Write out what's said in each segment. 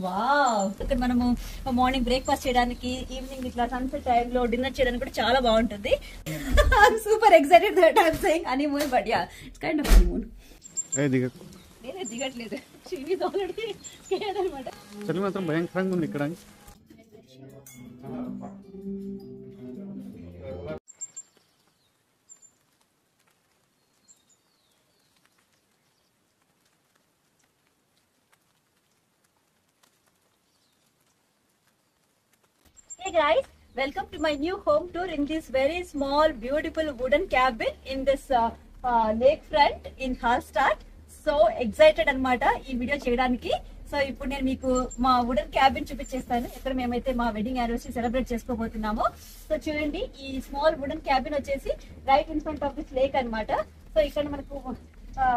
Wow, ఇక్కడ మనము morning breakfast చేయడానికి, ఈవినింగ్ ఇట్లా సన్సెట్ టైమ్ లో డిన్నర్ చేయడానికి కూడా చాలా బాగుంటుంది. Super excited that I am saying honeymoon, but yeah it's kind of honeymoon. నేనే దిగట్లేదు, షీఈస్ ఆల్రెడీ స్కేర్డ్ అన్నమాట. చలి మాత్రం భయంకరంగా ఉంది ఇక్కడ. Hey guys, welcome to my new home tour in this very small, beautiful wooden cabin in this lakefront in Hallstatt. So excited అన్నమాట ఈ video చేయడానికి. సో ఇప్పుడు నేను మీకు మా వుడెన్ క్యాబిన్ చూపించేస్తాను, ఇక్కడ మేమైతే మా వెడ్డింగ్ యానివర్సరీ సెలబ్రేట్ చేసుకోబోతున్నాము. సో చూడండి, ఈ స్మాల్ వుడెన్ క్యాబిన్ వచ్చేసి right in front of this lake అన్నమాట. సో ఇక్కడ మనకు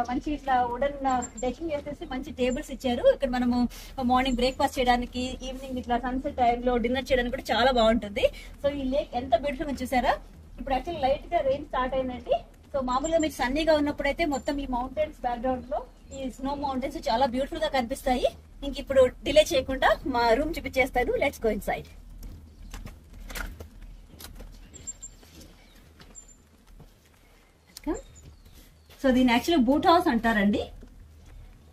మంచి ఇట్లా వుడెన్ డెకింగ్ చేసేసి మంచి టేబుల్స్ ఇచ్చారు. ఇక్కడ మనము మార్నింగ్ బ్రేక్ఫాస్ట్ చేయడానికి, ఈవినింగ్ ఇట్లా సన్సెట్ టైమ్ లో డిన్నర్ చేయడానికి కూడా చాలా బాగుంటుంది. సో ఈ లేక్ ఎంత బ్యూటిఫుల్ గా చూసారా. ఇప్పుడు యాక్చువల్లీ లైట్ గా రెయిన్ స్టార్ట్ అయిందండి. సో మామూలుగా మీకు సన్నీగా ఉన్నప్పుడు అయితే మొత్తం ఈ మౌంటైన్స్ బ్యాక్గ్రౌండ్ లో ఈ స్నో మౌంటైన్స్ చాలా బ్యూటిఫుల్ గా కనిపిస్తాయి. ఇంక ఇప్పుడు డిలే చేయకుండా మా రూమ్ చూపించేస్తాను. Let's go inside. సో దీన్ని యాక్చువల్లీ బూట్ హౌస్ అంటారండి.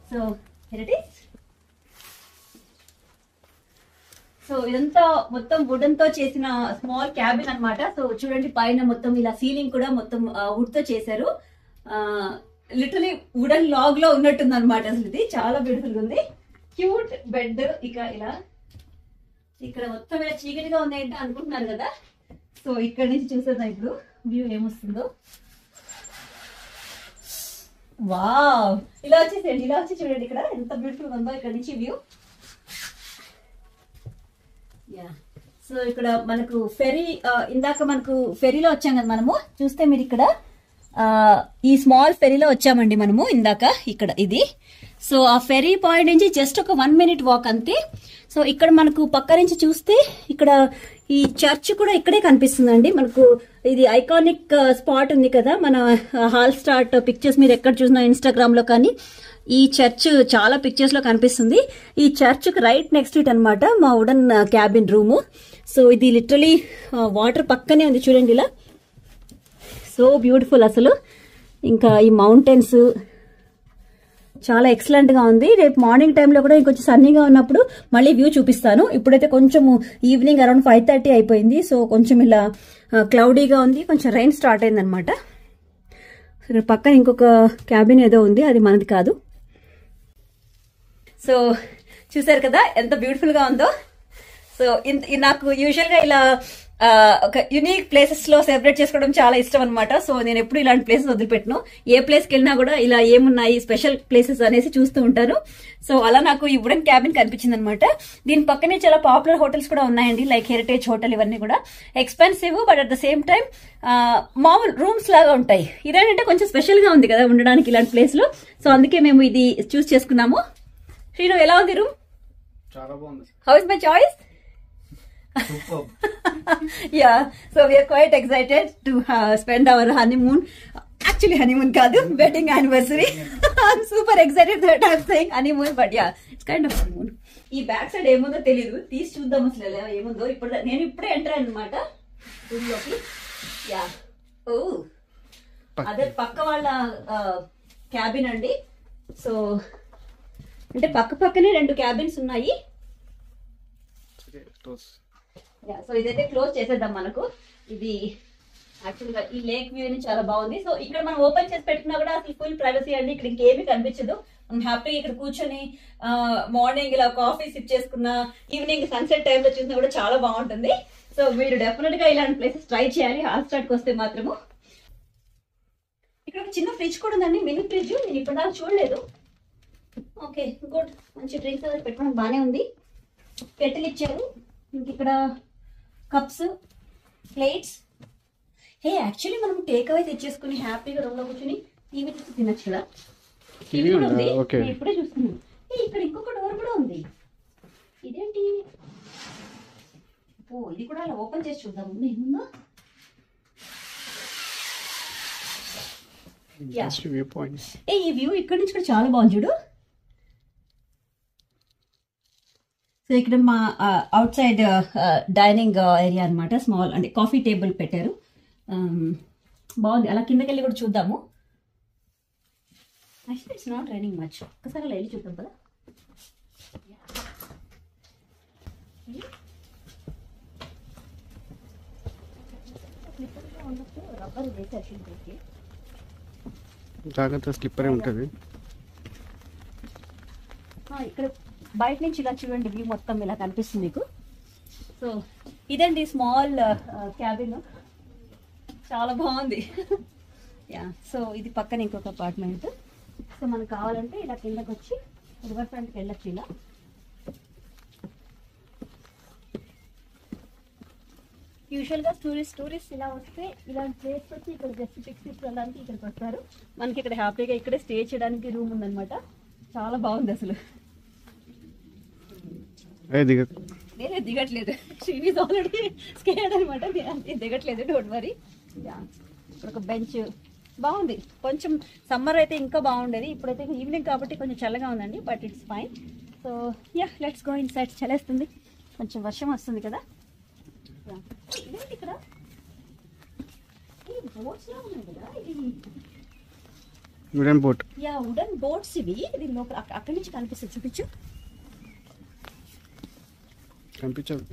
So here it is. So ఇదంతా మొత్తం వుడెన్ తో చేసిన స్మాల్ క్యాబిన్ అన్నమాట. సో చూడండి, పైన మొత్తం ఇలా సీలింగ్ కూడా మొత్తం వుడ్ తో చేశారు. లిటరలీ వుడెన్ లాగ్ లో ఉన్నట్టుంది అనమాట. అసలు ఇది చాలా బ్యూటిఫుల్ గా ఉంది. Cute bed. ఇక ఇలా ఇక్కడ మొత్తం ఇలా చీకటిగా ఉన్నాయంటే అనుకుంటున్నారు కదా. సో ఇక్కడ నుంచి చూసేద్దాం ఇప్పుడు వ్యూ ఏమొస్తుందో. వావ్, ఇలా వచ్చేసేయండి, ఇలా వచ్చి చూడండి ఇక్కడ ఎంత బ్యూటిఫుల్ గా ఉందో ఇక్కడ నుంచి వ్యూ. యా, సో ఇక్కడ మనకు ఫెరీ, ఇందాక మనకు ఫెరీలో వచ్చాం కదా మనము. చూస్తే మీరు ఇక్కడ ఈ స్మాల్ ఫెరీలో వచ్చామండి మనము ఇందాక. ఇక్కడ ఇది. సో ఆ ఫెరీ పాయింట్ నుంచి జస్ట్ ఒక 1 minute వాక్ అంతే. సో ఇక్కడ మనకు పక్క నుంచి చూస్తే ఇక్కడ ఈ చర్చ్ కూడా ఇక్కడే కనిపిస్తుందండి మనకు. ఇది ఐకానిక్ స్పాట్ ఉంది కదా మన హాల్స్టాట్ పిక్చర్స్ మీరు ఎక్కడ చూసినా ఇన్స్టాగ్రామ్ లో కానీ ఈ చర్చ్ చాలా పిక్చర్స్ లో కనిపిస్తుంది. ఈ చర్చ్ కి రైట్ నెక్స్ట్ ఇట్ అనమాట మా వుడెన్ క్యాబిన్ రూము. సో ఇది లిటరలీ వాటర్ పక్కనే ఉంది చూడండి ఇలా. సో బ్యూటిఫుల్ అసలు. ఇంకా ఈ మౌంటైన్స్ చాలా ఎక్సలెంట్ గా ఉంది. రేపు మార్నింగ్ టైంలో కూడా ఇంకొంచెం సన్నీగా ఉన్నప్పుడు మళ్ళీ వ్యూ చూపిస్తాను. ఇప్పుడైతే కొంచెం ఈవినింగ్ అరౌండ్ 5:30 అయిపోయింది. సో కొంచెం ఇలా క్లౌడీగా ఉంది, కొంచెం రైన్ స్టార్ట్ అయింది అనమాట. ఇక్కడ పక్కన ఇంకొక క్యాబిన్ ఏదో ఉంది, అది మనది కాదు. సో చూసారు కదా ఎంత బ్యూటిఫుల్ గా ఉందో. సో నాకు యూజువల్ గా ఇలా ఒక యునిక్ ప్లేసెస్ లో సెలబ్రేట్ చేసుకోవడం చాలా ఇష్టం అనమాట. సో నేను ఎప్పుడు ఇలాంటి ప్లేసెస్ వదిలిపెట్టను. ఏ ప్లేస్ కి వెళ్ళినా కూడా ఇలా ఏమున్నాయి స్పెషల్ ప్లేసెస్ అనేసి చూస్తూ ఉంటాను. సో అలా నాకు ఈ వుడెన్ క్యాబిన్ కనిపించింది అనమాట. దీని పక్కనే చాలా పాపులర్ హోటల్స్ కూడా ఉన్నాయండి, లైక్ హెరిటేజ్ హోటల్. ఇవన్నీ కూడా expensive, but at the same time మామూలు రూమ్స్ లాగా ఉంటాయి. ఇదేంటంటే కొంచెం స్పెషల్ గా ఉంది కదా ఉండడానికి ఇలాంటి ప్లేస్ లో. సో అందుకే మేము ఇది చూస్ చేసుకున్నాము. శ్రీను, ఎలా ఉంది రూమ్? చాలా బాగుంది. How is my choice? Yeah, so we are quite excited to spend our honeymoon. Actually honeymoon kaadu, wedding anniversary. I'm super excited that I'm saying honeymoon, but yeah, it's kind of honeymoon. ఈ back side ఏముందో తెలియదు, తీసి చూద్దాం అసలు ఏముందో. ఇప్పుడు నేను ఇప్పుడే ఎంటర్ అనమాట రూమ్ లోకి. యా, ఓ అదే పక్క వాళ్ళ క్యాబిన్ అండి. సో అంటే పక్క పక్కనే 2 క్యాబిన్స్ ఉన్నాయి. సో ఇదైతే క్లోజ్ చేసేద్దాం మనకు. ఇది యాక్చువల్గా ఈ లేక్ వ్యూ అని చాలా బాగుంది. సో ఇక్కడ మనం ఓపెన్ చేసి పెట్టినా కూడా అసలు ఫుల్ ప్రైవసీ అండి. ఇక్కడ ఇంకేమీ కనిపించదు. మనం హ్యాపీగా ఇక్కడ కూర్చొని మార్నింగ్ ఇలా కాఫీ సిప్ చేసుకున్నా, ఈవినింగ్ సన్సెట్ టైంలో చూసినా కూడా చాలా బాగుంటుంది. సో మీరు డెఫినెట్ గా ఇలాంటి ప్లేసెస్ ట్రై చేయాలి హాల్స్టాట్ కి వస్తే మాత్రము. ఇక్కడ ఒక చిన్న ఫ్రిడ్జ్ కూడా ఉందండి, మినీ ఫ్రిడ్జ్. నేను ఇప్పటిదాకా చూడలేదు. Okay, good. మంచి డ్రింక్స్ పెట్టుకోవడానికి బాగానే ఉంది. కెటిల్ ఇచ్చారు. ఇంక ఇక్కడ కప్స్, ప్లేట్స్. హే, యాక్చువల్లీ మనం టేక్ అవే తెచ్చేసుకుని హ్యాపీగా రూమ్ లో కూర్చొని టీవీ చూసి తినచ్చు కదా. టీవీ కూడా ఉంది, నేను ఇప్పుడే చూస్తున్నాను. ఇక్కడ ఇంకొక డోర్ కూడా ఉంది. ఇదేంటి? ఓ, ఇది కూడా అలా ఓపెన్ చేసి చూద్దాం ఏముందో. ఈ వ్యూ ఇక్కడ నుంచి కూడా చాలా బాగుంది చూడు. సో ఇక్కడ మా అవుట్ సైడ్ డైనింగ్ ఏరియా అనమాట. స్మాల్ అంటే కాఫీ టేబుల్ పెట్టారు. బాగుంది. అలా కిందకి వెళ్ళి కూడా చూద్దాము. Actually it's not raining much. ఒకసారి అలా వెళ్ళి చూద్దాం కదా. రబ్బర్ వేసి జాగ్రత్త, స్లిప్పరే ఉంటుంది. ఇక్కడ బయట నుంచి ఇలా చూడండి, వ్యూ మొత్తం ఇలా కనిపిస్తుంది మీకు. సో ఇదండి స్మాల్ క్యాబిన్, చాలా బాగుంది. యా, సో ఇది పక్కన ఇంకొక అపార్ట్మెంట్. సో మనకు కావాలంటే ఇలా కిందకి వచ్చి రివర్ ఫ్రంట్కి వెళ్ళచ్చు. ఇలా యూజువల్గా టూరిస్ట్ ఇలా వస్తే ఇలాంటి ప్లేస్ వచ్చి ఇక్కడ జస్ట్ పిక్స్ తీసుకెళ్ళడానికి ఇక్కడికి వస్తారు. మనకి ఇక్కడ హ్యాపీగా ఇక్కడే స్టే చేయడానికి రూమ్ ఉందన్నమాట. చాలా బాగుంది అసలు. నేనే దిగట్లేదు, షీఈస్ ఆల్రెడీ స్కేర్డ్ అనమాట. నేను దిగట్లేదు, డోంట్ వరీ. ఇక్కడ ఒక బెంచ్ బాగుంది. కొంచెం సమ్మర్ అయితే ఇంకా బాగుండేది, ఇప్పుడైతే ఈవినింగ్ కాబట్టి కొంచెం చల్లగా ఉందండి, but it's fine. So yeah, let's go inside. చలేస్తుంది, కొంచెం వర్షం వస్తుంది కదా. ఇదేంటి ఇక్కడ బోట్స్ లా ఉన్నాయి కదా, ఇది wooden boat. Yeah, wooden boats ఇవి. ఇది లోపల అక్కడి నుంచి కనిపిస్తుంది, చూపించు. కనిపించదు,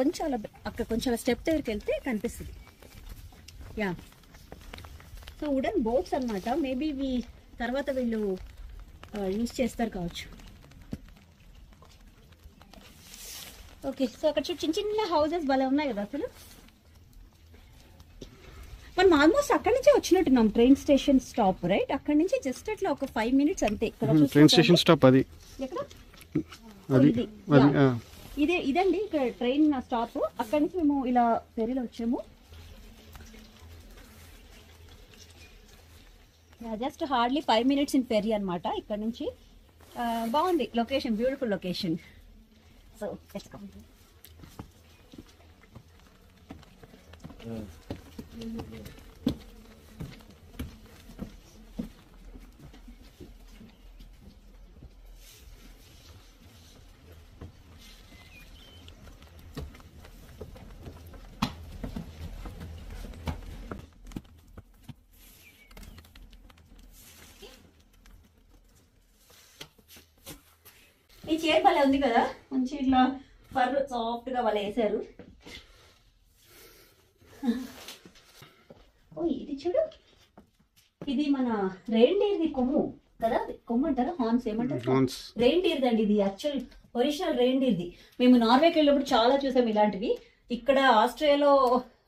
కొంచెం అలా అక్కడ కొంచెం స్టెప్ దగ్గరికి వెళ్తే కనిపిస్తుంది. యా, సో వుడెన్ బోట్స్ అనమాట. మేబీ తర్వాత వీళ్ళు యూజ్ చేస్తారు కావచ్చు. ఓకే, సో అక్కడ చిన్న చిన్న హౌసెస్ భలే ఉన్నాయి కదా అసలు. మనం ఆల్మోస్ట్ అక్కడి నుంచే వచ్చినట్టున్నాం. Train station stop, right? అక్కడి నుంచి జస్ట్ అట్లా ఒక 5 minutes అంతే. ట్రైన్ స్టేషన్ స్టాప్ అది. ఎక్కడ? అది ఇదండి ఇక్కడ ట్రైన్ స్టాప్. అక్కడి నుంచి మేము ఇలా ఫెరీలో వచ్చాము. Just hardly 5 minutes in fairy అనమాట ఇక్కడ నుంచి. బాగుంది location, beautiful location. So let's go. ఈ చైర్ భలే ఉంది కదా, మంచి ఇట్లా ఫర్ సాఫ్ట్ గా వాళ్ళు వేసారు. ఓ ఇది చూడు, ఇది మన రెయిన్డీర్ ది కొమ్ము కదా, కొమ్ము అంటారా, హార్న్స్ ఏమంటారు, రెయిన్డీర్ దండి ఇది. యాక్చువల్ ఒరిజినల్ రెయిన్డీర్ ది. మేము నార్వేకి వెళ్ళినప్పుడు చాలా చూసాం ఇలాంటివి. ఇక్కడ ఆస్ట్రేలియాలో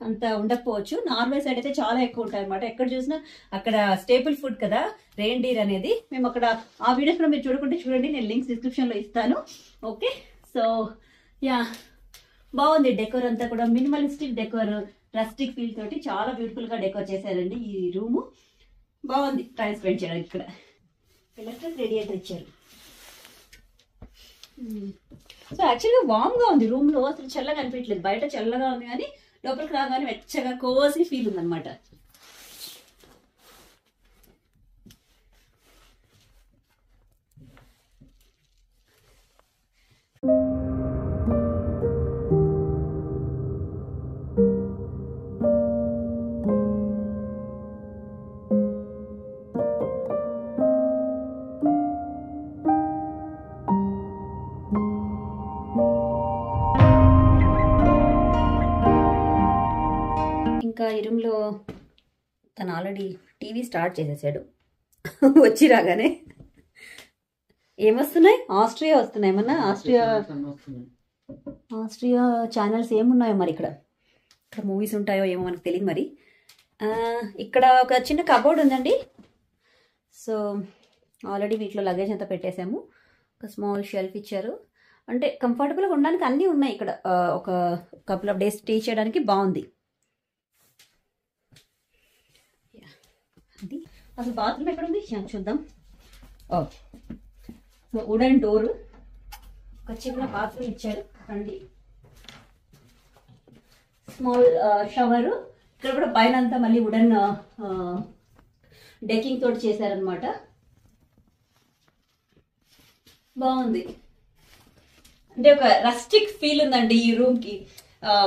అంత ఉండకపోవచ్చు, నార్వే సైడ్ అయితే చాలా ఎక్కువ ఉంటాయి అనమాట. ఎక్కడ చూసినా అక్కడ స్టేపుల్ ఫుడ్ కదా రెయిన్డీర్ అనేది. మేము అక్కడ ఆ వీడియోస్ కూడా మీరు చూడకుంటే చూడండి, నేను లింక్స్ డిస్క్రిప్షన్ లో ఇస్తాను. ఓకే, సో యా, బాగుంది డెకోర్ అంతా కూడా. మినిమలిస్టిక్ డెకోర్, రస్టిక్ ఫీల్ తోటి చాలా బ్యూటిఫుల్ గా డెకోర్ చేశారండి ఈ రూము. బాగుంది టైం స్పెండ్ చేయడానికి. ఇక్కడ ఎలక్ట్రిక్ రేడియేటర్ ఇచ్చారు. సో యాక్చువల్గా వామ్ గా ఉంది రూమ్ లో, అసలు చల్లగా అనిపించలేదు. బయట చల్లగా ఉంది కానీ లోపలికి రాగానే వెచ్చగా కోసి ఫీల్ ఉందన్నమాట. ఇంకా ఈ రూమ్లో తను ఆల్రెడీ టీవీ స్టార్ట్ చేసేసాడు వచ్చి రాగానే. ఏమొస్తున్నాయి? ఆస్ట్రియా వస్తున్నాయి. ఏమన్నా ఆస్ట్రియా ఛానల్స్ ఏమున్నాయో మరి. ఇక్కడ మూవీస్ ఉంటాయో ఏమో మనకు తెలియదు మరి. ఇక్కడ ఒక చిన్న కబోర్డ్ ఉందండి. సో ఆల్రెడీ వీటిలో లగేజ్ అంతా పెట్టేసాము. ఒక స్మాల్ షెల్ఫ్ ఇచ్చారు. అంటే కంఫర్టబుల్గా ఉండడానికి అన్నీ ఉన్నాయి ఇక్కడ. ఒక కపుల్ ఆఫ్ డేస్ స్టే చేయడానికి బాగుంది. అది అసలు బాత్రూమ్ ఎక్కడ ఉంది చూద్దాం. సో వుడెన్ డోర్, ఒక చిన్న బాత్రూమ్ ఇచ్చారు. రండి, స్మాల్ షవర్. ఇక్కడ కూడా పైన అంతా మళ్ళీ వుడెన్ డెకింగ్ తోటి చేశారనమాట. బాగుంది. అంటే ఒక రస్టిక్ ఫీల్ ఉందండి ఈ రూమ్ కి.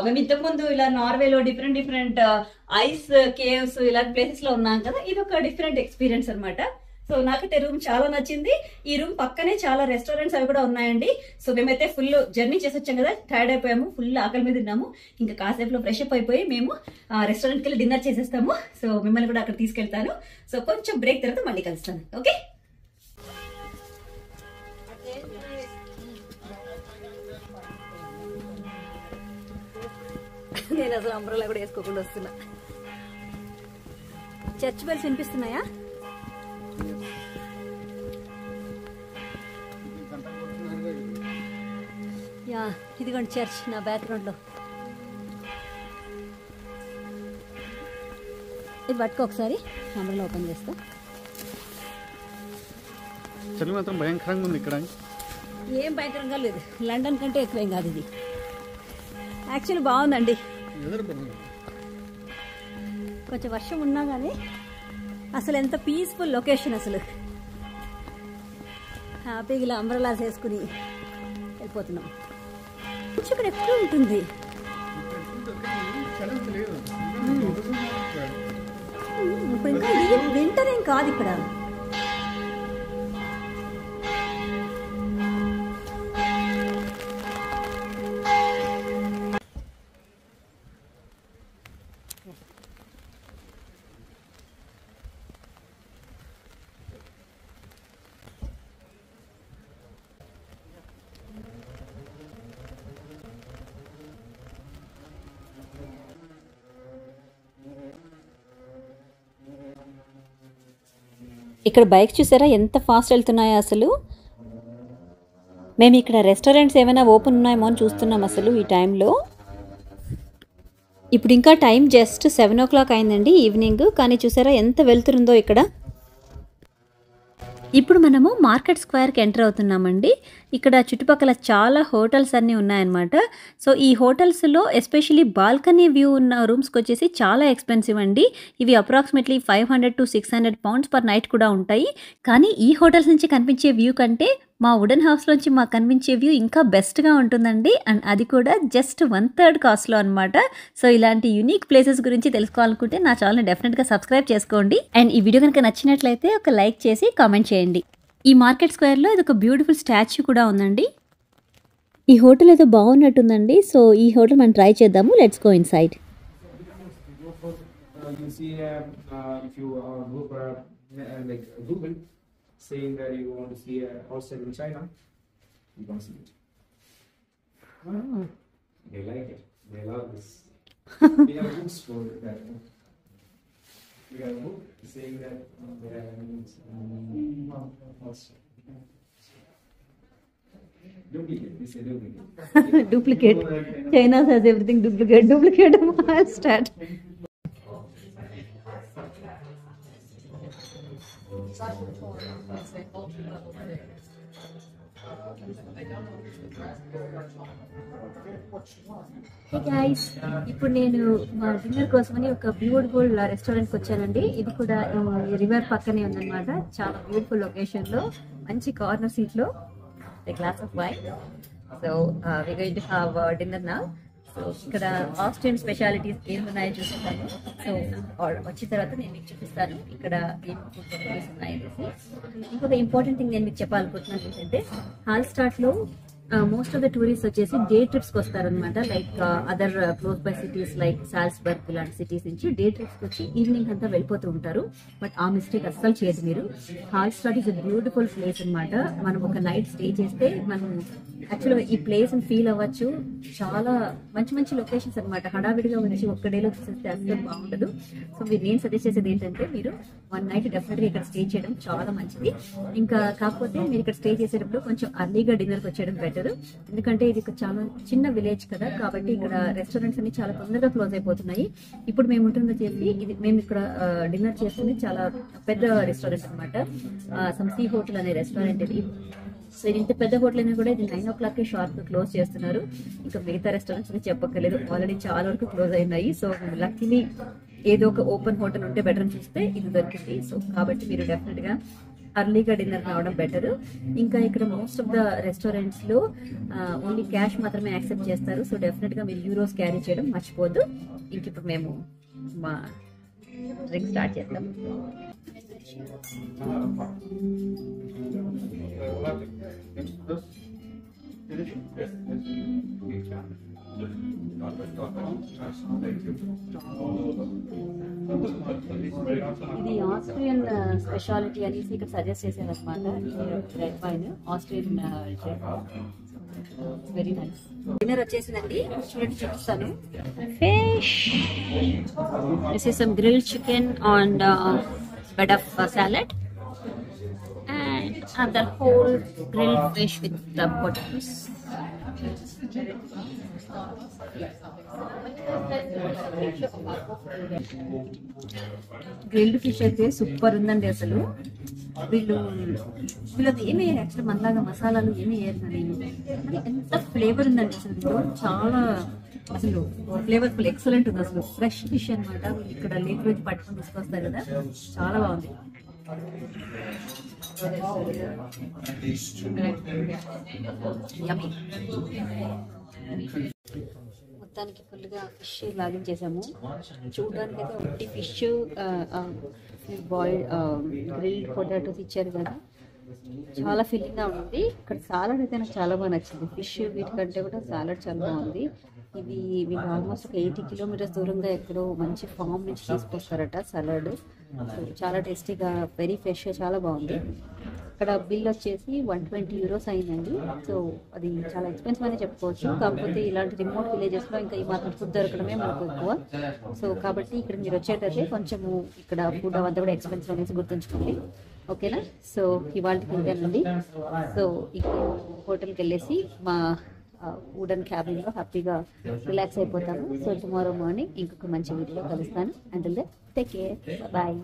మేము ఇంతకు ముందు ఇలా నార్వేలో డిఫరెంట్ ఐస్ కేవ్స్ ఇలాంటి ప్లేసెస్ లో ఉన్నాం కదా, ఇది ఒక డిఫరెంట్ ఎక్స్పీరియన్స్ అనమాట. సో నాకైతే రూమ్ చాలా నచ్చింది. ఈ రూమ్ పక్కనే చాలా రెస్టారెంట్స్ అవి కూడా ఉన్నాయండి. సో మేమైతే ఫుల్ జర్నీ చేసి వచ్చాం కదా, టైర్డ్ అయిపోయాము, ఫుల్ ఆకలి మీద తిన్నాము. ఇంకా కాసేపులో ఫ్రెష్ అప్ అయిపోయి మేము రెస్టారెంట్కి వెళ్ళి డిన్నర్ చేసేస్తాము. సో మిమ్మల్ని కూడా అక్కడ తీసుకెళ్తాను. సో కొంచెం బ్రేక్ తర్వాత మళ్ళీ కలుస్తాను. ఓకే, నేను అసలు అంబ్రెల్లా కూడా వేసుకోకుండా వస్తున్నా. చర్చ్ బెల్స్ వినిపిస్తున్నాయా? యా, ఇదిగోండి చర్చ్ నా బ్యాక్గ్రౌండ్ లో. ఇది పట్టుకో ఒకసారి, అంబ్రెల్లా ఓపెన్ చేస్తా. చలి మాత్రం భయంకరంగా ఉంది ఇక్కడ. ఏం భయంకరంగా లేదు, లండన్ కంటే ఎక్కువేం కాదు. ఇది యాక్చువల్లీ బాగుందండి. కొంచెం వర్షం ఉన్నా కానీ అసలు ఎంత పీస్ఫుల్ లొకేషన్. అసలు హ్యాపీగా ఇలా అంబ్రెల్లాస్ వేసుకుని వెళ్ళిపోతున్నాం. ఇక్కడ ఎప్పుడు ఉంటుంది. ఇప్పుడు ఇంకా ఇది వింటర్ ఏం కాదు ఇక్కడ. ఇక్కడ బైక్స్ చూసారా ఎంత ఫాస్ట్ వెళ్తున్నాయో అసలు. మేము ఇక్కడ రెస్టారెంట్స్ ఏమైనా ఓపెన్ ఉన్నాయేమో అని చూస్తున్నాం అసలు ఈ టైంలో. ఇప్పుడు ఇంకా టైం జస్ట్ 7 o'clock అయిందండి ఈవినింగ్. కానీ చూసారా ఎంత వెళ్తుందో ఇక్కడ. ఇప్పుడు మనము మార్కెట్ స్క్వేర్కి ఎంటర్ అవుతున్నామండి. ఇక్కడ చుట్టుపక్కల చాలా హోటల్స్ అన్నీ ఉన్నాయన్నమాట. సో ఈ హోటల్స్లో ఎస్పెషలీ బాల్కనీ వ్యూ ఉన్న రూమ్స్కి వచ్చేసి చాలా ఎక్స్పెన్సివ్ అండి. ఇవి approximately 500 to 600 pounds per night కూడా ఉంటాయి. కానీ ఈ హోటల్స్ నుంచి కనిపించే వ్యూ కంటే మా వుడెన్ హౌస్లోంచి మాకు కనిపించే వ్యూ ఇంకా బెస్ట్గా ఉంటుందండి. అండ్ అది కూడా జస్ట్ 1/3 కాస్ట్లో అనమాట. సో ఇలాంటి యూనిక్ ప్లేసెస్ గురించి తెలుసుకోవాలనుకుంటే నా ఛానల్ని డెఫినెట్గా సబ్స్క్రైబ్ చేసుకోండి. అండ్ ఈ వీడియో కనుక నచ్చినట్లయితే ఒక లైక్ చేసి కామెంట్ చేయండి. ఈ మార్కెట్ స్క్వేర్లో ఇది ఒక బ్యూటిఫుల్ స్టాచ్యూ కూడా ఉందండి. ఈ హోటల్ ఏదో బాగున్నట్టుందండి. సో ఈ హోటల్ మనం ట్రై చేద్దాము. Let's go in side. You see, if you go for like Google, saying that you want to see a hostel in China, you can see it. They like it. They love this. We have books for that. We have a book saying that they have hostel. Duplicate. They say duplicate. Duplicate. China has everything duplicate. Duplicate. I'll start. Hey guys, ఇప్పుడు నేను మా dinner కోసమని ఒక beautiful రెస్టారెంట్కి వచ్చానండి. ఇది కూడా river పక్కనే ఉందన్నమాట. చాలా బ్యూటిఫుల్ లొకేషన్లో మంచి కార్నర్ సీట్లో glass of wine. So we going to have dinner now. So ఇక్కడ ఆస్ట్రియన్ స్పెషాలిటీస్ ఏమున్నాయో చూపిస్తాను. సో వచ్చిన తర్వాత నేను మీకు చూపిస్తాను ఇక్కడ ఏం ఫుడ్ వెరైటీస్ ఉన్నాయనేసి. ఇంకొక ఇంపార్టెంట్ థింగ్ నేను మీకు చెప్పాలనుకుంటున్నాను ఏంటంటే, హాల్స్టాట్లో మోస్ట్ ఆఫ్ ద టూరిస్ట్ వచ్చేసి డే ట్రిప్స్కి వస్తారనమాట. Like other close by cities like Salzburg ఇలాంటి సిటీస్ నుంచి డే ట్రిప్స్కి వచ్చి ఈవినింగ్ అంతా వెళ్ళిపోతూ ఉంటారు. బట్ ఆ మిస్టేక్ అస్సలు చేయదు మీరు. Hallstatt is a beautiful place అనమాట. మనం ఒక నైట్ స్టే చేస్తే మనం యాక్చువల్గా ఈ ప్లేస్ ఫీల్ అవ్వచ్చు. చాలా మంచి మంచి లొకేషన్స్ అనమాట. హడావిడిగా వచ్చి ఒక్క డేలో చూసేస్తే అసలు బాగుండదు. సో మీరు నేను సజెస్ట్ చేసేది ఏంటంటే, మీరు 1 night డెఫినెట్గా ఇక్కడ స్టే చేయడం చాలా మంచిది. ఇంకా కాకపోతే మీరు ఇక్కడ స్టే చేసేటప్పుడు కొంచెం అర్లీగా డిన్నర్కి వచ్చేయడం బెటర్. ఎందుకంటే ఇది చాలా చిన్న విలేజ్ కదా, కాబట్టి ఇక్కడ రెస్టారెంట్స్ అన్ని చాలా తొందరగా క్లోజ్ అయిపోతున్నాయి. ఇప్పుడు మేము ఉంటుంది వచ్చేసి మేము ఇక్కడ డిన్నర్ చేస్తుంది చాలా పెద్ద రెస్టారెంట్ అనమాట. సంసీ హోటల్ అనే రెస్టారెంట్ ఇది. సో ఇది ఇంత పెద్ద హోటల్ అయినా కూడా ఇది 9 o'clock షార్ప్ క్లోజ్ చేస్తున్నారు. ఇంకా మిగతా రెస్టారెంట్స్ అని చెప్పక్కర్లేదు, ఆల్రెడీ చాలా వరకు క్లోజ్ అయినాయి. సో లక్కీలీ ఏదో ఒక ఓపెన్ హోటల్ ఉంటే బెటర్ అని చూస్తే ఇది దొరికింది. సో కాబట్టి మీరు డెఫినెట్ గా అర్లీగా డిన్నర్ రావడం బెటర్. ఇంకా ఇక్కడ మోస్ట్ ఆఫ్ ద రెస్టారెంట్స్ లో ఓన్లీ క్యాష్ మాత్రమే యాక్సెప్ట్ చేస్తారు. సో డెఫినెట్ గా మీరు యూరోస్ క్యారీ చేయడం మర్చిపోద్దు. ఇంక ఇప్పుడు మేము మా డ్రింక్ స్టార్ట్ చేద్దాం. ఇది ఆస్ట్రియన్ స్పెషాలిటీ అనేసి ఇక్కడ సజెస్ట్ చేశారు అనమాట. Red wine Austrian very nice. Dinner వచ్చేసిందండి, చూడండి చూపిస్తాను. Fish, this is some grilled chicken and bed of salad and the whole grilled fish with the potatoes. Grilled fish అయితే సూపర్ ఉందండి. అసలు వీళ్ళది ఏమి వేయాలి యాక్చువల్లీ మనలాగా మసాలాలు ఏమి వేయాలి కానీ ఎంత ఫ్లేవర్ ఉందండి అసలు. చాలా అసలు ఫ్లేవర్ఫుల్ ఎక్సలెంట్ ఉంది. అసలు ఫ్రెష్ ఫిష్ అనమాట. ఇక్కడ లేక్ రోజు పట్టుకొని తీసుకొస్తారు కదా, చాలా బాగుంది. మొత్తానికి ఫుల్గా ఫిష్ లాగించేసాము. చూడడానికి అయితే ఒకటి ఫిష్ బాయిల్డ్ గ్రిల్డ్ పొటాటోస్ ఇచ్చారు కదా, చాలా ఫిల్లింగ్గా ఉంది. ఇక్కడ సాలడ్ అయితే నాకు చాలా బాగా నచ్చింది. ఫిష్ వీటికంటే కూడా సాలడ్ చాలా బాగుంది. ఇది మీకు ఆల్మోస్ట్ ఒక 80 కిలోమీటర్స్ దూరంగా ఎక్కడో మంచి ఫామ్ నుంచి తీసుకొస్తారట సలాడ్. సో చాలా టేస్టీగా, వెరీ ఫ్రెష్గా, చాలా బాగుంది. ఇక్కడ బిల్ వచ్చేసి 120 euros అయిందండి. సో అది చాలా ఎక్స్పెన్సివ్ అనే చెప్పుకోవచ్చు. కాకపోతే ఇలాంటి రిమోట్ విలేజెస్లో ఇంకా ఈ మాత్రం ఫుడ్ దొరకడమే మనకు ఎక్కువ. సో కాబట్టి ఇక్కడ మీరు వచ్చేటైతే కొంచెము ఇక్కడ ఫుడ్ అవంతా కూడా ఎక్స్పెన్సివ్ అనేసి గుర్తుంచుకోండి, ఓకేనా. సో ఇవాళకి ఇంతేనండి. సో ఇక్కడ హోటల్కి వెళ్ళేసి మా వుడెన్ క్యాబిన్లో హ్యాపీగా రిలాక్స్ అయిపోతాను. సో టుమారో మార్నింగ్ ఇంకొక మంచి వీడియోలో కలుస్తాను. Until then take care, bye.